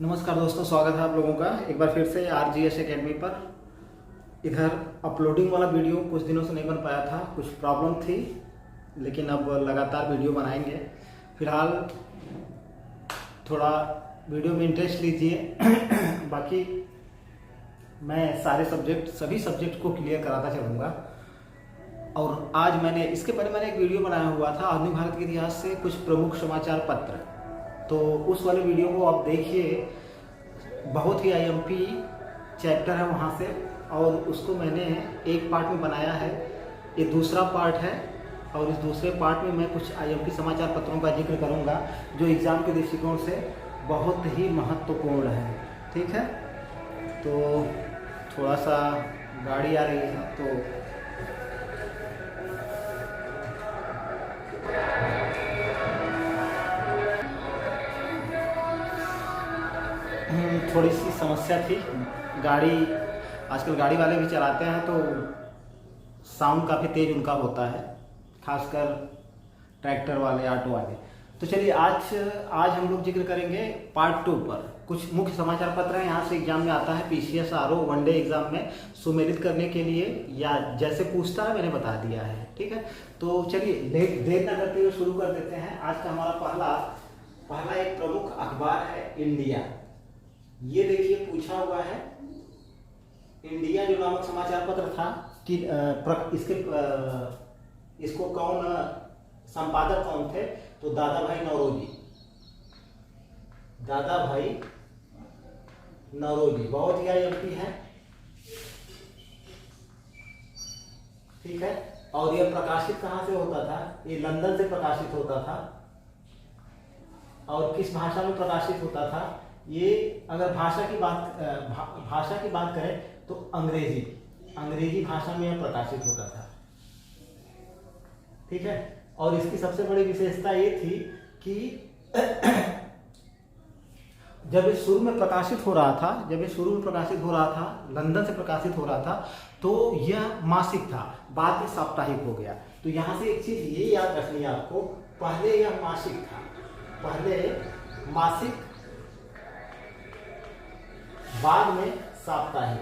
नमस्कार दोस्तों, स्वागत है आप लोगों का एक बार फिर से RGS एकेडमी पर। इधर अपलोडिंग वाला वीडियो कुछ दिनों से नहीं बन पाया था, कुछ प्रॉब्लम थी, लेकिन अब लगातार वीडियो बनाएंगे। फिलहाल थोड़ा वीडियो में इंटरेस्ट लीजिए। बाकी मैं सभी सब्जेक्ट को क्लियर कराता चलूँगा। और आज इसके पहले मैंने एक वीडियो बनाया हुआ था आधुनिक भारत के इतिहास से कुछ प्रमुख समाचार पत्र, तो उस वाले वीडियो को आप देखिए। बहुत ही IMP चैप्टर है वहाँ से, और उसको मैंने एक पार्ट में बनाया है। ये दूसरा पार्ट है, और इस दूसरे पार्ट में मैं कुछ IMP समाचार पत्रों का जिक्र करूँगा जो एग्ज़ाम के दृष्टिकोण से बहुत ही महत्वपूर्ण है। ठीक है, तो थोड़ा सा गाड़ी आ रही है तो थोड़ी सी समस्या थी। आजकल गाड़ी वाले भी चलाते हैं तो साउंड काफ़ी तेज़ उनका होता है, खासकर ट्रैक्टर वाले, ऑटो वाले। तो चलिए आज हम लोग जिक्र करेंगे पार्ट 2 पर। कुछ मुख्य समाचार पत्र हैं, यहाँ से एग्जाम में आता है। PCS RO वनडे एग्जाम में सुमेलित करने के लिए या जैसे पूछता है मैंने बता दिया है। ठीक है, तो चलिए देर न करते हुए शुरू कर देते हैं। आज का हमारा पहला एक प्रमुख अखबार है इंडिया। ये देखिए पूछा हुआ है, इंडिया जो नामक समाचार पत्र था कि इसको कौन संपादक कौन थे, तो दादा भाई नौरोजी बहुत ही IMP है। ठीक है, और यह प्रकाशित कहाँ से होता था? ये लंदन से प्रकाशित होता था। और किस भाषा में प्रकाशित होता था? ये अगर भाषा की बात करें तो अंग्रेजी भाषा में यह प्रकाशित होता था। ठीक है, और इसकी सबसे बड़ी विशेषता ये थी कि जब ये शुरू में प्रकाशित हो रहा था, लंदन से प्रकाशित हो रहा था, तो यह मासिक था, बाद में साप्ताहिक हो गया। तो यहाँ से एक चीज ये याद रखनी है आपको, पहले यह मासिक था, बाद में साप्ताहिक।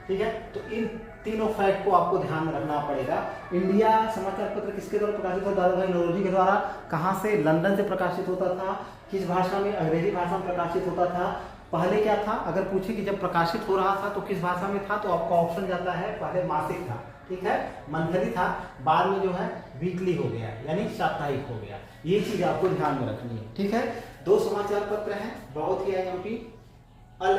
ठीक है, तो इन तीनों फैक्ट को आपको ध्यान में रखना पड़ेगा। इंडिया समाचार पत्र किसके द्वारा प्रकाशित होता? दादा भाई नौरोजी के द्वारा। कहाँ से? लंदन से प्रकाशित होता था। किस भाषा में? अंग्रेजी भाषा में प्रकाशित होता था। पहले क्या था, अगर पूछे कि जब प्रकाशित हो रहा था तो किस भाषा में था, तो आपका ऑप्शन जाता है पहले मासिक था। ठीक है, मंथली था, बाद में जो है वीकली हो गया, यानी साप्ताहिक हो गया। ये चीज आपको ध्यान में रखनी है। ठीक है, 2 समाचार पत्र हैं बहुत ही IMP, अल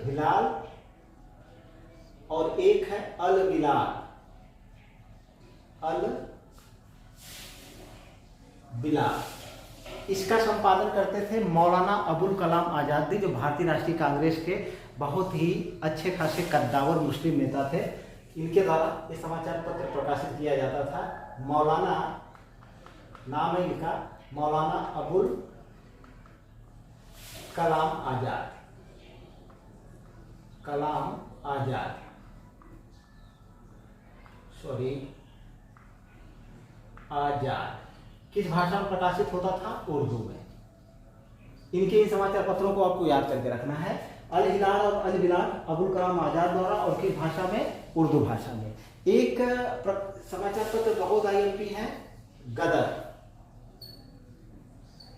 हिलाल और एक है अल बिलाल। इसका संपादन करते थे मौलाना अबुल कलाम आजादी, जो भारतीय राष्ट्रीय कांग्रेस के बहुत ही अच्छे खासे कद्दावर मुस्लिम नेता थे। इनके द्वारा ये समाचार पत्र प्रकाशित किया जाता था। मौलाना नाम है इनका, मौलाना अबुल कलाम आजाद। किस भाषा में प्रकाशित होता था? उर्दू में। इनके इन समाचार पत्रों को आपको याद करके रखना है। अल हिलाल और अल बिलाल अबुल कलाम आजाद द्वारा, और किस भाषा में? उर्दू भाषा में। एक समाचार पत्र बहुत IMP है, गदर।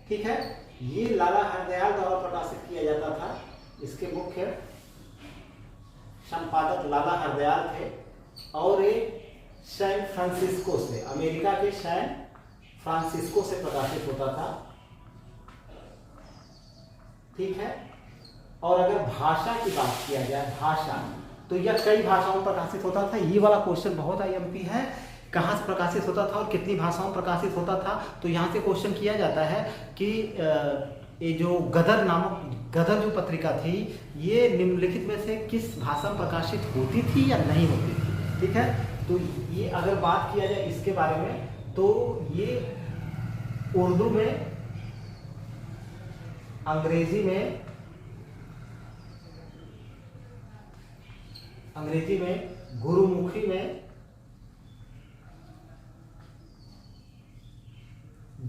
ठीक है, ये लाला हरदयाल द्वारा प्रकाशित किया जाता था। इसके मुख्य संपादक लाला हरदयाल थे, और ये सैन फ्रांसिस्को से, अमेरिका के सैन फ्रांसिस्को से प्रकाशित होता था। ठीक है, और अगर भाषा की बात किया जाए, तो यह कई भाषाओं में प्रकाशित होता था। ये वाला क्वेश्चन बहुत IMP है, कहाँ से प्रकाशित होता था और कितनी भाषाओं में प्रकाशित होता था। तो यहाँ से क्वेश्चन किया जाता है कि ये जो गदर जो पत्रिका थी, ये निम्नलिखित में से किस भाषा में प्रकाशित होती थी या नहीं होती थी। ठीक है, तो ये अगर बात किया जाए इसके बारे में, तो ये उर्दू में, अंग्रेजी में, गुरुमुखी में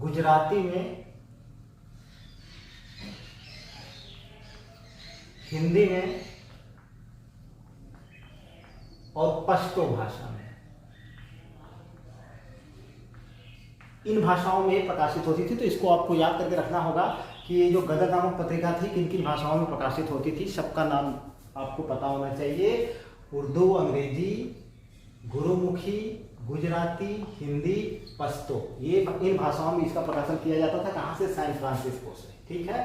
गुजराती में, हिंदी में और पश्तो भाषा में। इन भाषाओं में प्रकाशित होती थी। तो इसको आपको याद करके रखना होगा कि ये जो गदर नामक पत्रिका थी किन किन भाषाओं में प्रकाशित होती थी, सबका नाम आपको पता होना चाहिए। उर्दू, अंग्रेजी, गुरुमुखी, गुजराती, हिंदी, पश्तो, ये इन भाषाओं में इसका प्रकाशन किया जाता था। कहाँ से? सैन फ्रांसिस्को से। ठीक है।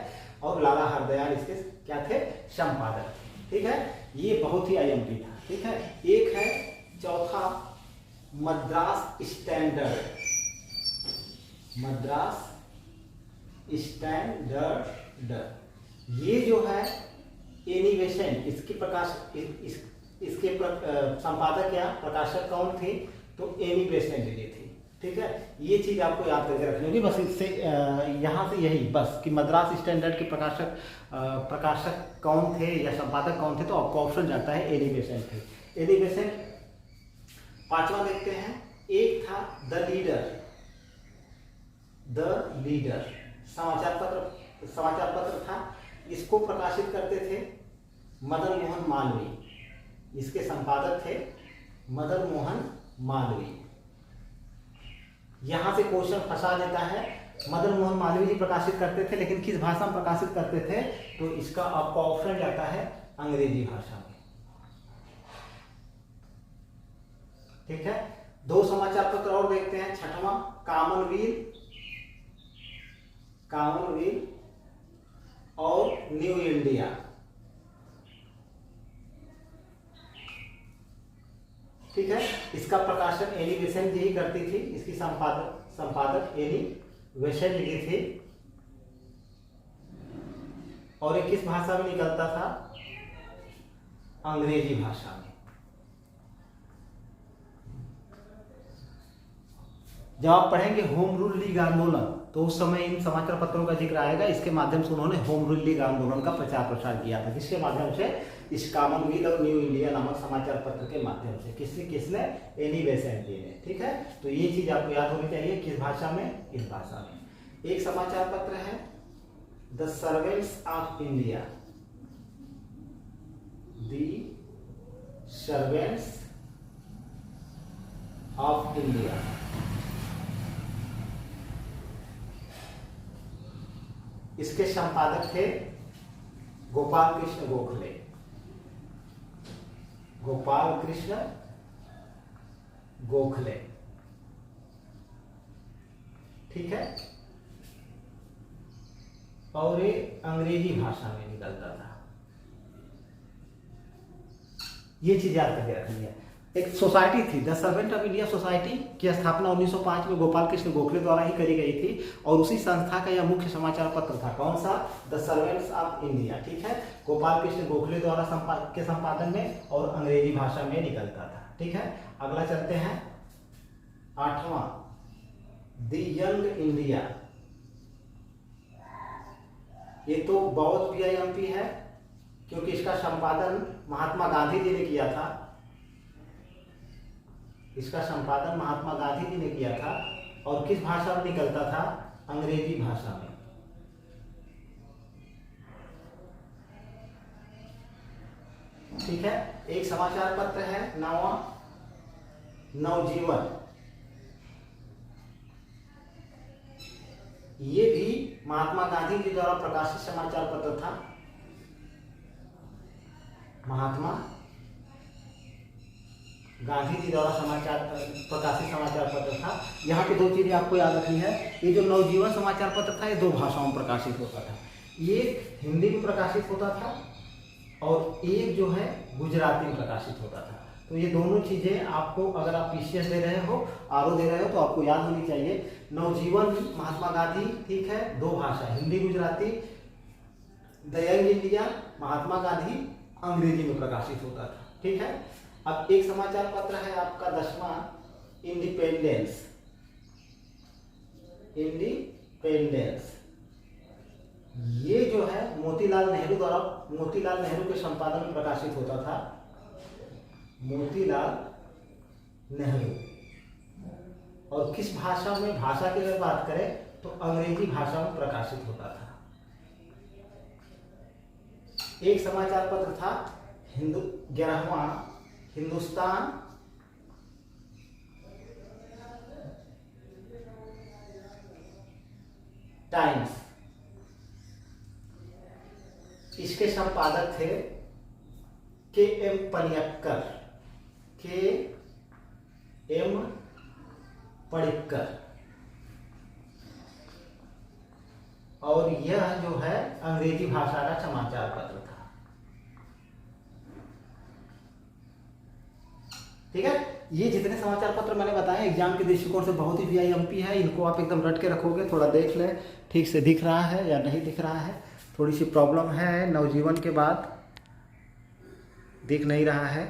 और लाला हरदयाल इसके क्या थे? संपादक। ठीक है। ये बहुत ही आईएमपी था। ठीक है। एक है चौथा मद्रास स्टैंडर्ड, मद्रास स्टैंडर्ड। ये जो है एनी बेसेंट, इसकी इसके संपादक या प्रकाशक कौन थे? तो एनी बेसेंट जी थी। ठीक है। ये चीज आपको याद करके रखनी होगी। बस इससे यहाँ से यही बस कि मद्रास स्टैंडर्ड के प्रकाशक कौन थे या संपादक कौन थे, तो आपको ऑप्शन जाता है एनी बेसेंट थे। Annie Besant. पांचवा देखते हैं। एक था द लीडर, द लीडर समाचार पत्र था। इसको प्रकाशित करते थे मदन मोहन मालवीय। इसके संपादक थे मदन मोहन मालवीय। यहां से क्वेश्चन फंसा देता है। मदन मोहन मालवीय जी प्रकाशित करते थे, लेकिन किस भाषा में प्रकाशित करते थे? तो इसका आपका ऑप्शन जाता है अंग्रेजी भाषा में। ठीक है। दो समाचार पत्र और देखते हैं। छठवां कॉमनवेल्थ और न्यू इंडिया। ठीक है। इसका प्रकाशन एनी बेसेंट जी ही करती थी। इसकी संपादक एनी बेसेंट जी थी। और ये किस भाषा में निकलता था? अंग्रेजी भाषा में। जब आप पढ़ेंगे होम रूल लीग आंदोलन, तो उस समय इन समाचार पत्रों का जिक्र आएगा। इसके माध्यम से उन्होंने होम रूल लीग आंदोलन का प्रचार प्रसार किया था। किसके माध्यम से? इस कॉमनवेल्थ और न्यू इंडिया नामक समाचार पत्र के माध्यम से। किसने? एनी बेसेंट जी ने। ठीक है। तो ये चीज आपको याद होनी चाहिए। किस भाषा में? इस भाषा में। एक समाचार पत्र है the servants of India, the servants of India. इसके संपादक थे गोपाल कृष्ण गोखले। गोपाल कृष्ण गोखले। ठीक है। और ये अंग्रेजी भाषा में निकलता था। ये चीज याद करके रखनी है। एक सोसाइटी थी the servant of India society की स्थापना 1905 में गोपाल कृष्ण गोखले द्वारा ही करी गई थी। और उसी संस्था का यह मुख्य समाचार पत्र था। कौन सा? The servants of India. ठीक है। गोपाल कृष्ण गोखले द्वारा के संपादन में और अंग्रेजी भाषा में निकलता था। ठीक है। अगला चलते हैं। आठवां द यंग इंडिया। ये तो बहुत पीआईएमपी है, क्योंकि इसका संपादन महात्मा गांधी जी ने किया था। इसका संपादन महात्मा गांधी जी ने किया था। और किस भाषा में निकलता था? अंग्रेजी भाषा में। ठीक है। एक समाचार पत्र है नवजीवन। ये भी महात्मा गांधी जी द्वारा प्रकाशित समाचार पत्र था। महात्मा गांधी जी द्वारा प्रकाशित समाचार पत्र था। यहाँ पे दो चीजें आपको याद रखनी है। ये जो नवजीवन समाचार पत्र था, ये दो भाषाओं में प्रकाशित होता था। एक हिंदी में प्रकाशित होता था और एक जो है गुजराती में प्रकाशित होता था। तो ये दोनों चीजें आपको, अगर आप पीसीएस दे रहे हो, आरओ दे रहे हो, तो आपको याद होनी चाहिए। नवजीवन महात्मा गांधी, ठीक है, दो भाषा Hindi Gujarati. The Young India Mahatma Gandhi अंग्रेजी में प्रकाशित होता था। ठीक है। अब एक समाचार पत्र है आपका 10वां इंडिपेंडेंस। ये जो है मोतीलाल नेहरू के संपादन में प्रकाशित होता था। मोतीलाल नेहरू। और किस भाषा में? भाषा की अगर बात करें तो तो अंग्रेजी भाषा में प्रकाशित होता था। एक समाचार पत्र था 11वां हिंदुस्तान टाइम्स। इसके संपादक थे के.एम. पणिक्कर। और यह जो है अंग्रेजी भाषा का समाचार पत्र था। ठीक है, ये जितने समाचार पत्र मैंने बताए एग्जाम के दृष्टिकोण से बहुत ही वीआईएमपी है। इनको आप एकदम रट के रखोगे। थोड़ा देख लें ठीक से दिख रहा है या नहीं दिख रहा है। थोड़ी सी प्रॉब्लम है, नवजीवन के बाद दिख नहीं रहा है।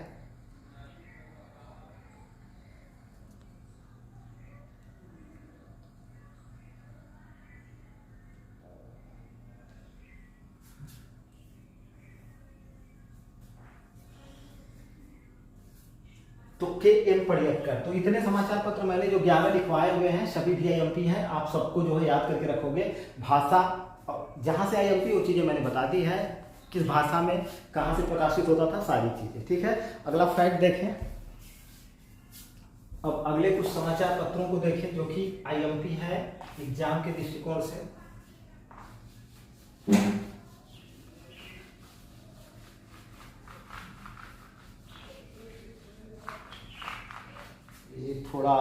तो के.एम. पणिक्कर। तो इतने समाचार पत्र मैंने जो 11 लिखवाए हुए हैं सभी वीआईएमपी हैं। आप सबको जो है याद करके रखोगे। भाषा जहां से आईएमपी वो चीजें मैंने बता दी है, किस भाषा में कहां से प्रकाशित होता था, सारी चीजें। ठीक है, अगला फैक्ट देखें। अब अगले कुछ समाचार पत्रों को देखें जो कि आईएमपी है एग्जाम के दृष्टिकोण से। ये थोड़ा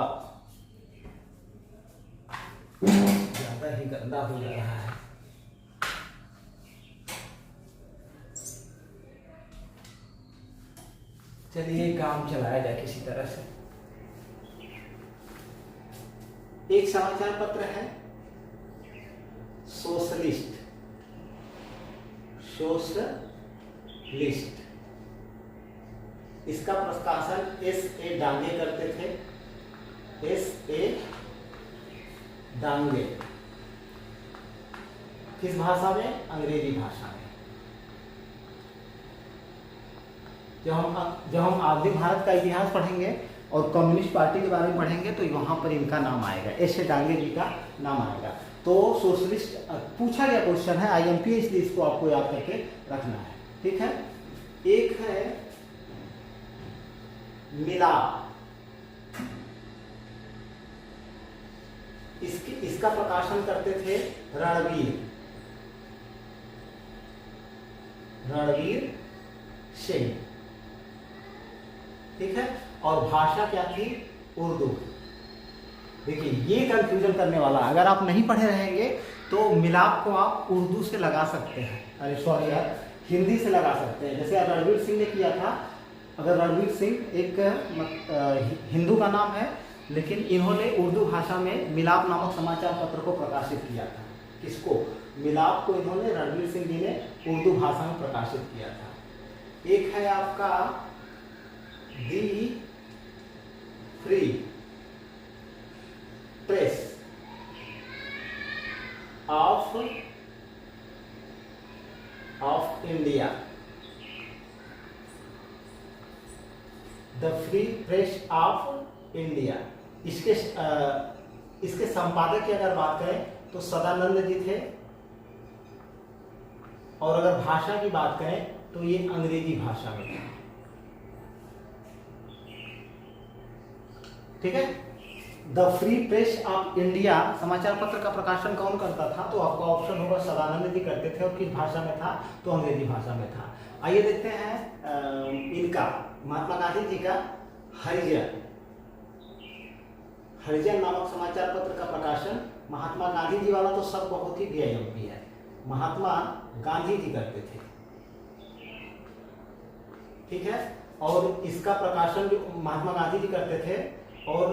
ज्यादा ही गंदा हो जा रहा है। चलिए काम चलाया जाए किसी तरह से। एक समाचार पत्र है सोशलिस्ट। इसका प्रकाशन S.A. डांगे करते थे। S.A. डांगे। किस भाषा में? अंग्रेजी भाषा में। जब हम आधुनिक भारत का इतिहास पढ़ेंगे और कम्युनिस्ट पार्टी के बारे में पढ़ेंगे तो वहां पर इनका नाम आएगा, S.A. डांगे जी का नाम आएगा। तो सोशलिस्ट पूछा गया क्वेश्चन है, आईएमपी, इसलिए इसको आपको याद करके रखना है। ठीक है, एक है मिलाप। इसका प्रकाशन करते थे रणवीर सिंह। ठीक है, और भाषा क्या थी? उर्दू। देखिए ये कंफ्यूजन करने वाला, अगर आप नहीं पढ़े रहेंगे तो मिलाप को आप उर्दू से लगा सकते हैं, अरे सॉरी यार, हिंदी से लगा सकते हैं। जैसे रणवीर सिंह ने किया था। अगर रणवीर सिंह एक हिंदू का नाम है, लेकिन इन्होंने उर्दू भाषा में मिलाप नामक समाचार पत्र को प्रकाशित किया था। किसको? मिलाप को इन्होंने, रणवीर सिंह जी ने उर्दू भाषा में प्रकाशित किया था। एक है आपका the free press of India. The free press of India. इसके संपादक की अगर बात करें तो सदानंद जी थे। और अगर भाषा की बात करें तो ये अंग्रेजी भाषा में था। ठीक है, the free press of India समाचार पत्र का प्रकाशन कौन करता था? तो आपका ऑप्शन होगा सदानंद जी करते थे। और किस भाषा में था? तो अंग्रेजी भाषा में था। आइए देखते हैं इनका महात्मा गांधी जी का हरिजन नामक समाचार पत्र का प्रकाशन। महात्मा गांधी जी वाला तो सब बहुत ही वीआईएमपी है। महात्मा गांधी जी करते थे। ठीक है, और इसका प्रकाशन जो महात्मा गांधी जी करते थे। और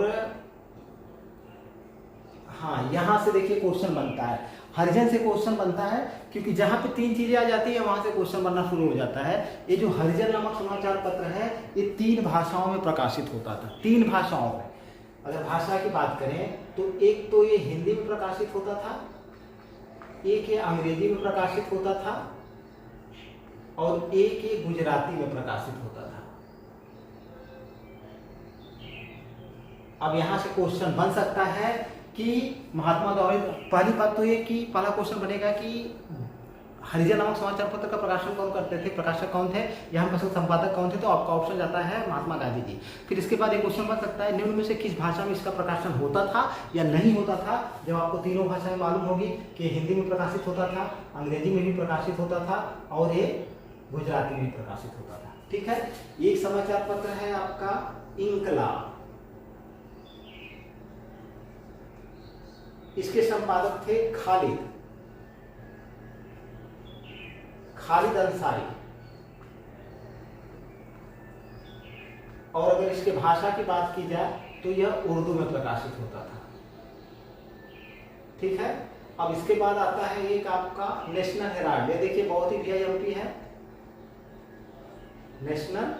हाँ, यहां से देखिए क्वेश्चन बनता है, हरिजन से क्वेश्चन बनता है, क्योंकि जहां पे तीन चीजें आ जाती है वहां से क्वेश्चन बनना शुरू हो जाता है। ये जो हरिजन नामक समाचार पत्र है ये 3 भाषाओं में प्रकाशित होता था। 3 भाषाओं में। अगर भाषा की बात करें तो एक तो ये हिंदी में प्रकाशित होता था, एक ये अंग्रेजी में प्रकाशित होता था, और एक ये गुजराती में प्रकाशित होता था। अब यहां से क्वेश्चन बन सकता है कि महात्मा गौरी, पहली बात तो ये कि पहला क्वेश्चन बनेगा कि हरिजन नामक समाचार पत्र का प्रकाशन कौन करते थे, प्रकाशक कौन थे, यहाँ पर संपादक कौन थे, तो आपका ऑप्शन जाता है महात्मा गांधी जी। फिर इसके बाद एक क्वेश्चन बन सकता है निम्न में से किस भाषा में इसका प्रकाशन होता था या नहीं होता था। जब आपको तीनों भाषाएं मालूम होगी कि हिंदी में प्रकाशित होता था, अंग्रेजी में भी प्रकाशित होता था और ये गुजराती में भी प्रकाशित होता था। ठीक है, एक समाचार पत्र है आपका इंकलाब, इसके संपादक थे खालिद अंसारी। और अगर इसके भाषा की बात की जाए तो यह उर्दू में प्रकाशित होता था। ठीक है, अब इसके बाद आता है एक आपका नेशनल हेराल्ड। ये देखिए बहुत ही वीआईएमपी है, नेशनल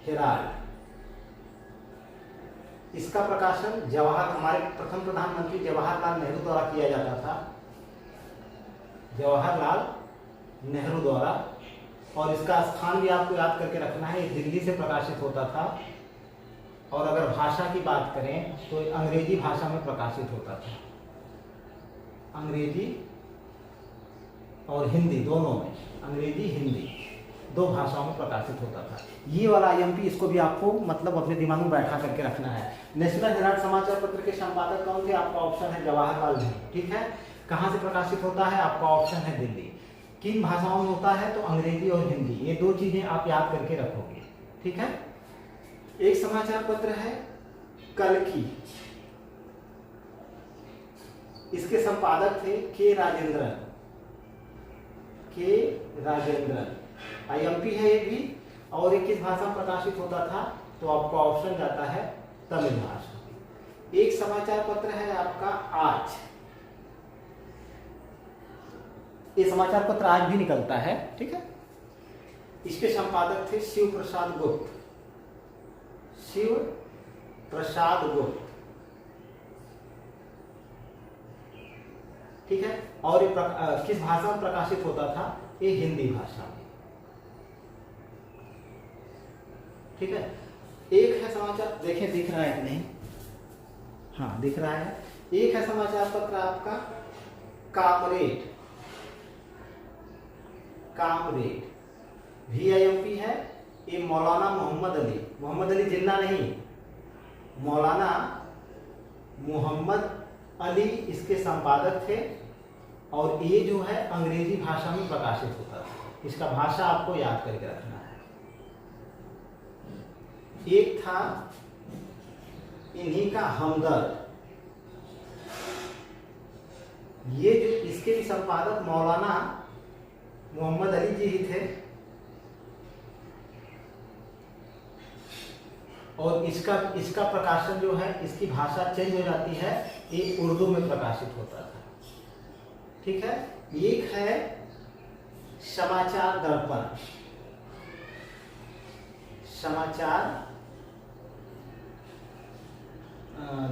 हेराल्ड। इसका प्रकाशन हमारे प्रथम प्रधानमंत्री जवाहरलाल नेहरू द्वारा किया जाता था, जवाहरलाल नेहरू द्वारा। और इसका स्थान भी आपको याद करके रखना है, दिल्ली से प्रकाशित होता था। और अगर भाषा की बात करें तो अंग्रेजी भाषा में प्रकाशित होता था, अंग्रेजी और हिंदी दोनों में, अंग्रेजी हिंदी दो भाषाओं में प्रकाशित होता था। ये वाला आईएमपी, इसको भी आपको मतलब अपने दिमाग में बैठा करके रखना है। नेशनल हेराल्ड समाचार पत्र के संपादक कौन थे, आपका ऑप्शन है जवाहरलाल नेहरू। ठीक है, कहाँ से प्रकाशित होता है, आपका ऑप्शन है दिल्ली। किन भाषाओं में होता है, तो अंग्रेजी और हिंदी, ये दो चीजें आप याद करके रखोगे। ठीक है, एक समाचार पत्र है कल्कि, इसके संपादक थे के राजेंद्रन। आईएमपी है ये भी। और ये किस भाषा में प्रकाशित होता था, तो आपका ऑप्शन जाता है तमिल भाषा। एक समाचार पत्र है आपका आज, ये समाचार पत्र आज भी निकलता है। ठीक है, इसके संपादक थे शिव प्रसाद गुप्त। ठीक है, और ये किस भाषा में प्रकाशित होता था, ये हिंदी भाषा में। ठीक है, एक है समाचार, देखें दिख रहा है कि नहीं, हाँ दिख रहा है। एक है समाचार पत्र आपका कामरेड, VIMP है। ये मौलाना मोहम्मद अली जिन्ना नहीं, मौलाना मोहम्मद अली इसके संपादक थे। और ये जो है अंग्रेजी भाषा में प्रकाशित होता था। इसका भाषा आपको याद करके रखना है। एक था इन्हीं का हमदर्द, ये जो इसके भी संपादक मौलाना मोहम्मद अली जी ही थे। और इसका प्रकाशन जो है, इसकी भाषा चेंज हो जाती है, ये उर्दू में प्रकाशित होता था। ठीक है, एक है समाचार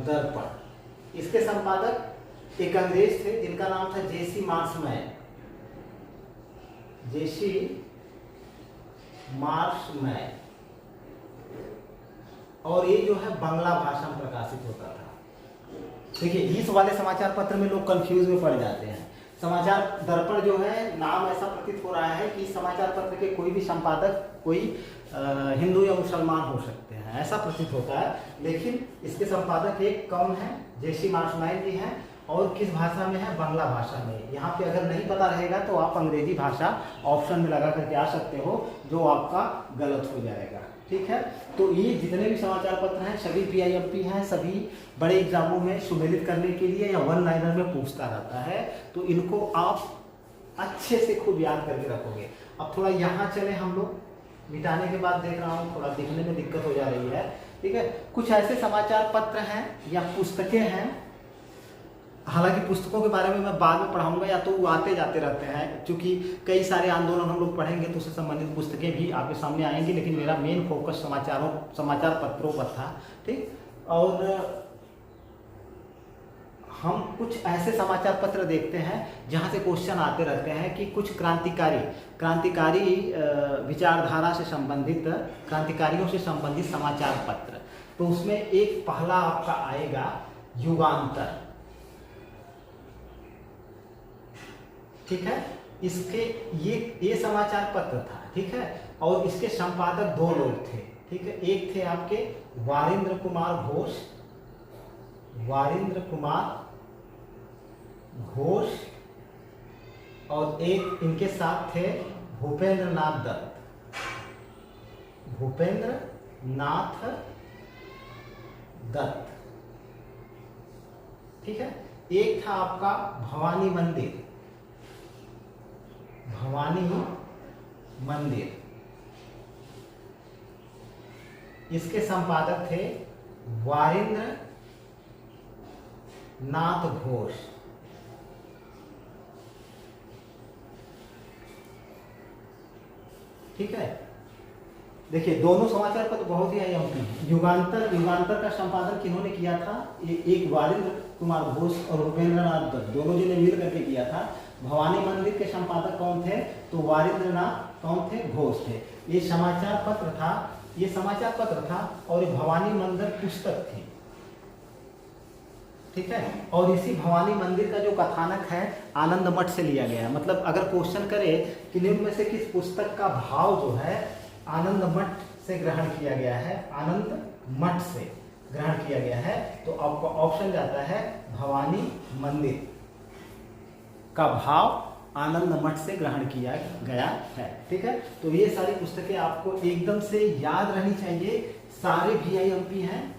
दर्पण, इसके संपादक एक अंग्रेज थे जिनका नाम था जेसी मार्शमैन। और ये जो है बांग्ला भाषा में प्रकाशित होता था। देखिए, इस वाले समाचार पत्र में लोग कंफ्यूज में पड़ जाते हैं। समाचार दर्पण जो है, नाम ऐसा प्रतीत हो रहा है कि समाचार पत्र के कोई भी संपादक कोई हिंदू या मुसलमान हो सकते हैं, ऐसा प्रतीत होता है। लेकिन इसके संपादक एक कौन है, जेसी मार्शमैन जी हैं। और किस भाषा में है, बांग्ला भाषा में। यहाँ पे अगर नहीं पता रहेगा तो आप अंग्रेजी भाषा ऑप्शन में लगा करके आ सकते हो, जो आपका गलत हो जाएगा। ठीक है, तो ये जितने भी समाचार पत्र हैं सभी VIMP हैं, सभी बड़े एग्जामों में सुमेलित करने के लिए या वन लाइनर में पूछता रहता है। तो इनको आप अच्छे से खूब याद करके रखोगे। अब थोड़ा यहाँ चले हम लोग, मिटाने के बाद देख रहा हूँ थोड़ा दिखने में दिक्कत हो जा रही है। ठीक है, कुछ ऐसे समाचार पत्र हैं या पुस्तकें हैं, हालांकि पुस्तकों के बारे में मैं बाद में पढ़ाऊंगा, या तो वो आते जाते रहते हैं, क्योंकि कई सारे आंदोलन हम लोग पढ़ेंगे तो उससे संबंधित पुस्तकें भी आपके सामने आएंगी। लेकिन मेरा मेन फोकस समाचार पत्रों पर था। ठीक, और हम कुछ ऐसे समाचार पत्र देखते हैं जहां से क्वेश्चन आते रहते हैं कि कुछ क्रांतिकारी विचारधारा से संबंधित, क्रांतिकारियों से संबंधित समाचार पत्र। तो उसमें एक पहला आपका आएगा युगांतर, ठीक है। इसके ये समाचार पत्र था, ठीक है। और इसके संपादक दो लोग थे, ठीक है। एक थे आपके वारिंद्र कुमार घोष, और एक इनके साथ थे भूपेंद्र नाथ दत्त, ठीक है। एक था आपका भवानी मंदिर, इसके संपादक थे वारिंद्र नाथ घोष, ठीक है। देखिए दोनों समाचार पत्र बहुत ही अहम हैं। युगांतर का संपादन किन्होंने किया था? एक वारिंद्र कुमार घोष और भूपेंद्र नाथ दत्त, दोनों जी ने मिल करके किया था। भवानी मंदिर के संपादक कौन थे? तो वारिंद्र नाथ कौन थे? घोष थे। ये समाचार पत्र था और भवानी मंदिर पुस्तक थी, ठीक है। और इसी भवानी मंदिर का जो कथानक है आनंद मठ से लिया गया है। मतलब अगर क्वेश्चन करे कि निम्न में से किस पुस्तक का भाव जो है आनंद मठ से ग्रहण किया गया है, आनंद मठ से ग्रहण किया गया है, तो आपका ऑप्शन जाता है भवानी मंदिर का भाव आनंद मठ से ग्रहण किया गया है, ठीक है। तो ये सारी पुस्तकें आपको एकदम से याद रहनी चाहिए। सारे VIMP हैं,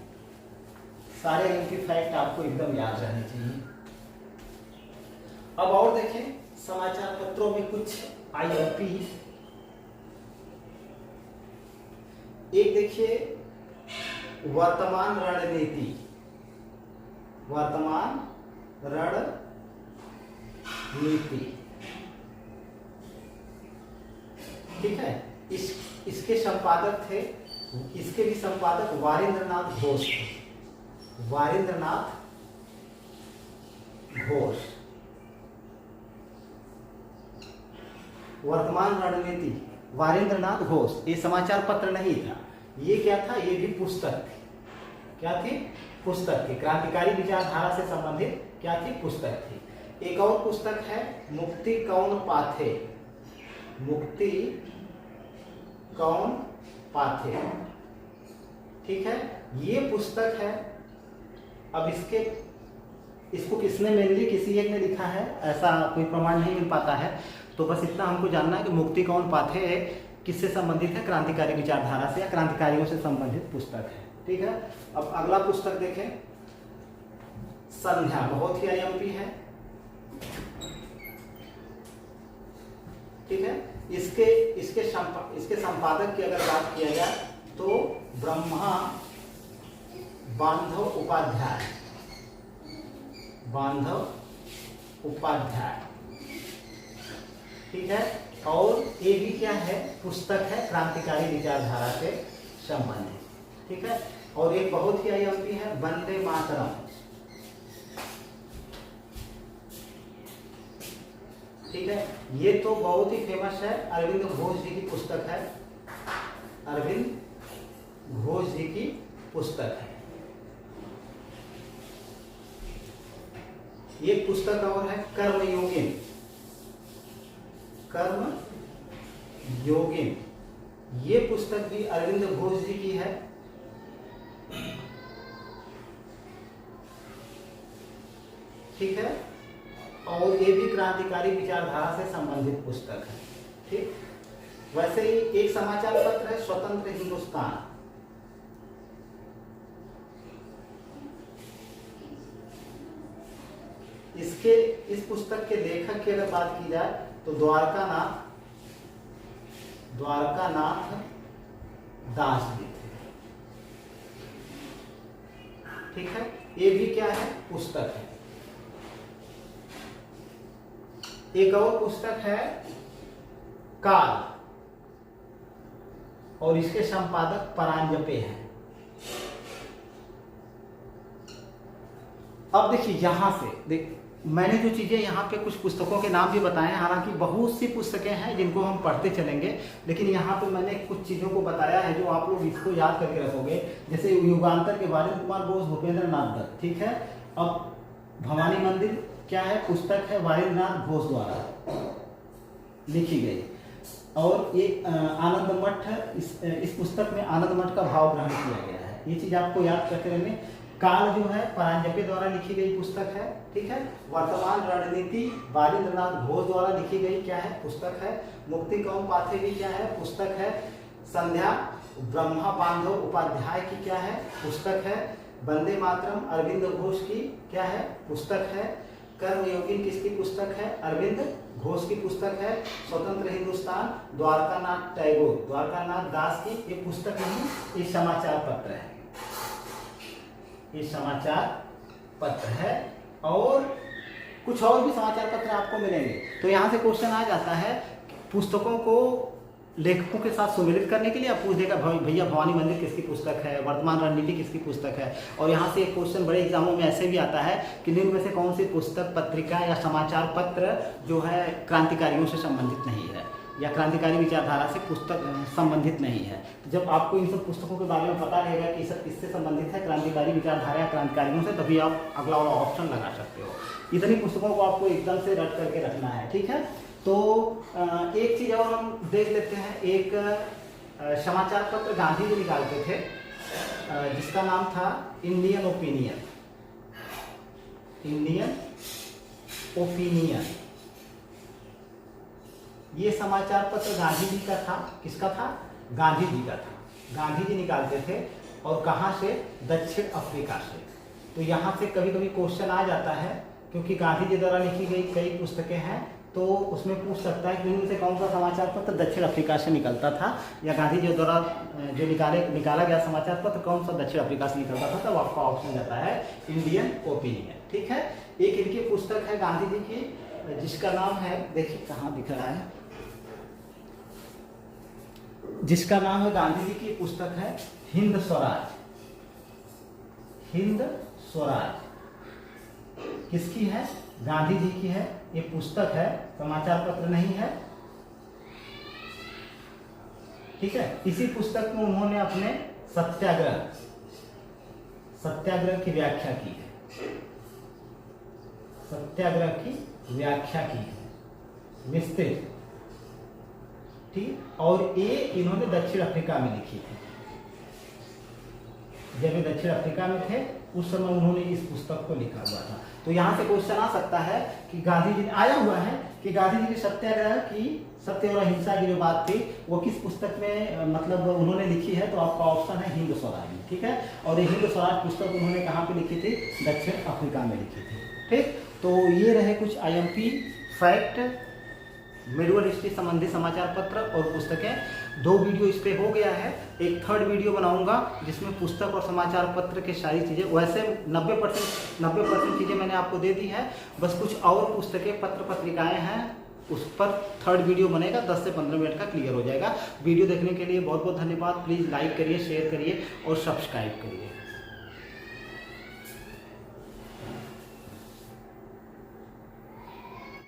सारे इनके फैक्ट आपको एकदम याद रहने चाहिए। अब और देखें समाचार पत्रों में कुछ IMP। एक देखिए वर्तमान रणनीति, ठीक है। इसके संपादक थे, इसके भी संपादक वारिंद्र नाथ घोष थे, वर्तमान रणनीति वारिंद्र नाथ घोष। ये समाचार पत्र नहीं था, ये क्या था? ये भी पुस्तक थी। क्या थी? पुस्तक थी। क्रांतिकारी विचारधारा से संबंधित क्या थी? पुस्तक थी। एक और पुस्तक है मुक्ति कौन पाथे, ठीक है। ये पुस्तक है। अब इसको किसने मेनली किसी एक ने लिखा है ऐसा कोई प्रमाण नहीं मिल पाता है, तो बस इतना हमको जानना है कि मुक्ति कौन पाथे किससे संबंधित है? क्रांतिकारी विचारधारा से या क्रांतिकारियों से संबंधित पुस्तक है, ठीक है। अब अगला पुस्तक देखें, संध्या, बहुत ही IMP है, ठीक है। इसके संपादक की अगर बात किया जाए तो ब्रह्मा बांधव उपाध्याय, ठीक है। और ये भी क्या है? पुस्तक है, क्रांतिकारी विचारधारा से संबंधित, ठीक है। और एक बहुत ही IMP है वंदे मातरम, ठीक है। ये तो बहुत ही फेमस है, अरविंद घोष जी की पुस्तक है, एक पुस्तक और है कर्मयोगिन, ये पुस्तक भी अरविंद घोष जी की है, ठीक है। और ये भी क्रांतिकारी विचारधारा से संबंधित पुस्तक है, ठीक। वैसे ही एक समाचार पत्र है स्वतंत्र हिंदुस्तान, इस पुस्तक के लेखक की अगर बात की जाए तो द्वारकानाथ दास जी थे, ठीक है। ये भी क्या है? पुस्तक है। एक और पुस्तक है काल, और इसके संपादक परांजपे हैं। अब देखिए यहां से मैंने जो चीजें यहाँ पे कुछ पुस्तकों के नाम भी बताए हैं, हालांकि बहुत सी पुस्तकें हैं जिनको हम पढ़ते चलेंगे, लेकिन यहाँ पे मैंने कुछ चीजों को बताया है जो आप लोग इसको याद करके रखोगे। जैसे युगांतर के वारिंद्र कुमार घोष, भूपेंद्र नाथ दत्त, ठीक है। अब भवानी मंदिर क्या है, पुस्तक है वारिंद्रनाथ घोष द्वारा लिखी गई। और ये आनंद मठ, इस पुस्तक में आनंद मठ का भाव ग्रहण किया गया है। ये चीज आपको याद करते रहने। काल जो है परांजपे द्वारा लिखी गई पुस्तक है, ठीक है। वर्तमान रणनीति वारिंद्रनाथ घोष द्वारा लिखी गई क्या है, पुस्तक है। मुक्ति कौम पाथे की क्या है, पुस्तक है। संध्या ब्रह्मा बांधव उपाध्याय की क्या है, पुस्तक है। वंदे मातरम अरविंद घोष की क्या है, पुस्तक है। कर्मयोगिनी किसकी पुस्तक है, अरविंद घोष की पुस्तक है। स्वतंत्र हिंदुस्तान द्वारकानाथ टैगोर, द्वारकानाथ दास की ये पुस्तक नहीं, ये समाचार पत्र है, ये समाचार पत्र है। और कुछ और भी समाचार पत्र आपको मिलेंगे। तो यहाँ से क्वेश्चन आ जाता है, पुस्तकों को लेखकों के साथ सुमेलित करने के लिए आप पूछ देगा भैया भवानी मंदिर किसकी पुस्तक है, वर्तमान रणनीति किसकी पुस्तक है। और यहाँ से एक क्वेश्चन बड़े एग्जामों में ऐसे भी आता है कि निम्न में से कौन सी पुस्तक, पत्रिका या समाचार पत्र जो है क्रांतिकारियों से संबंधित नहीं है या क्रांतिकारी विचारधारा से पुस्तक संबंधित नहीं है। तो जब आपको इन सब पुस्तकों के बारे में पता रहेगा कि सब किससे संबंधित है, क्रांतिकारी विचारधारा या क्रांतिकारियों से, तभी आप अगला वाला ऑप्शन लगा सकते हो। इतनी पुस्तकों को आपको एकदम से रट करके रखना है, ठीक है। तो एक चीज और हम देख लेते हैं। एक समाचार पत्र गांधी जी निकालते थे जिसका नाम था इंडियन ओपिनियन, इंडियन ओपिनियन। ये समाचार पत्र गांधी जी का था। किसका था, गांधी जी का था। गांधी जी निकालते थे। और कहाँ से, दक्षिण अफ्रीका से। तो यहाँ से कभी कभी क्वेश्चन आ जाता है, क्योंकि गांधी जी द्वारा लिखी गई कई पुस्तकें हैं, तो उसमें पूछ सकता है कि इनमें से कौन सा समाचार पत्र दक्षिण अफ्रीका से निकलता था, या गांधी जी द्वारा जो निकाला गया समाचार पत्र कौन सा दक्षिण अफ्रीका से निकलता था। तब आपका ऑप्शन जाता है इंडियन ओपिनियन, ठीक है। एक इनकी पुस्तक है गांधी जी की जिसका नाम है, देखिए कहाँ दिख रहा है, जिसका नाम है, गांधी जी की पुस्तक है हिंद स्वराज। हिंद स्वराज किसकी है, गांधी जी की है। ये पुस्तक है, समाचार पत्र नहीं है, ठीक है। इसी पुस्तक में उन्होंने अपने सत्याग्रह की व्याख्या की है, सत्याग्रह की व्याख्या की है विस्तृत, ठीक। और ये इन्होंने दक्षिण अफ्रीका में लिखी थी। जब ये दक्षिण अफ्रीका में थे उस समय उन्होंने इस पुस्तक को लिखा हुआ था। तो यहाँ से क्वेश्चन आ सकता है कि गांधी जी आया हुआ है कि गांधी जी की सत्याग्रह की, सत्य और अहिंसा की जो बात थी वो किस पुस्तक में मतलब उन्होंने लिखी है। तो आपका ऑप्शन है हिंद स्वराज में, ठीक है। और ये हिंद स्वराज पुस्तक उन्होंने कहाँ पे लिखी थी, दक्षिण अफ्रीका में लिखी थी, ठीक। तो ये रहे कुछ IMP फैक्ट, मेडुअल हिस्ट्री संबंधी समाचार पत्र और पुस्तकें। 2 वीडियो इस पे हो गया है। एक 3rd वीडियो बनाऊंगा जिसमें पुस्तक और समाचार पत्र की सारी चीज़ें, वैसे 90% चीज़ें मैंने आपको दे दी है, बस कुछ और पुस्तकें पत्र पत्रिकाएं हैं, उस पर 3rd वीडियो बनेगा, 10 से 15 मिनट का क्लियर हो जाएगा। वीडियो देखने के लिए बहुत बहुत धन्यवाद। प्लीज़ लाइक करिए, शेयर करिए और सब्सक्राइब करिए।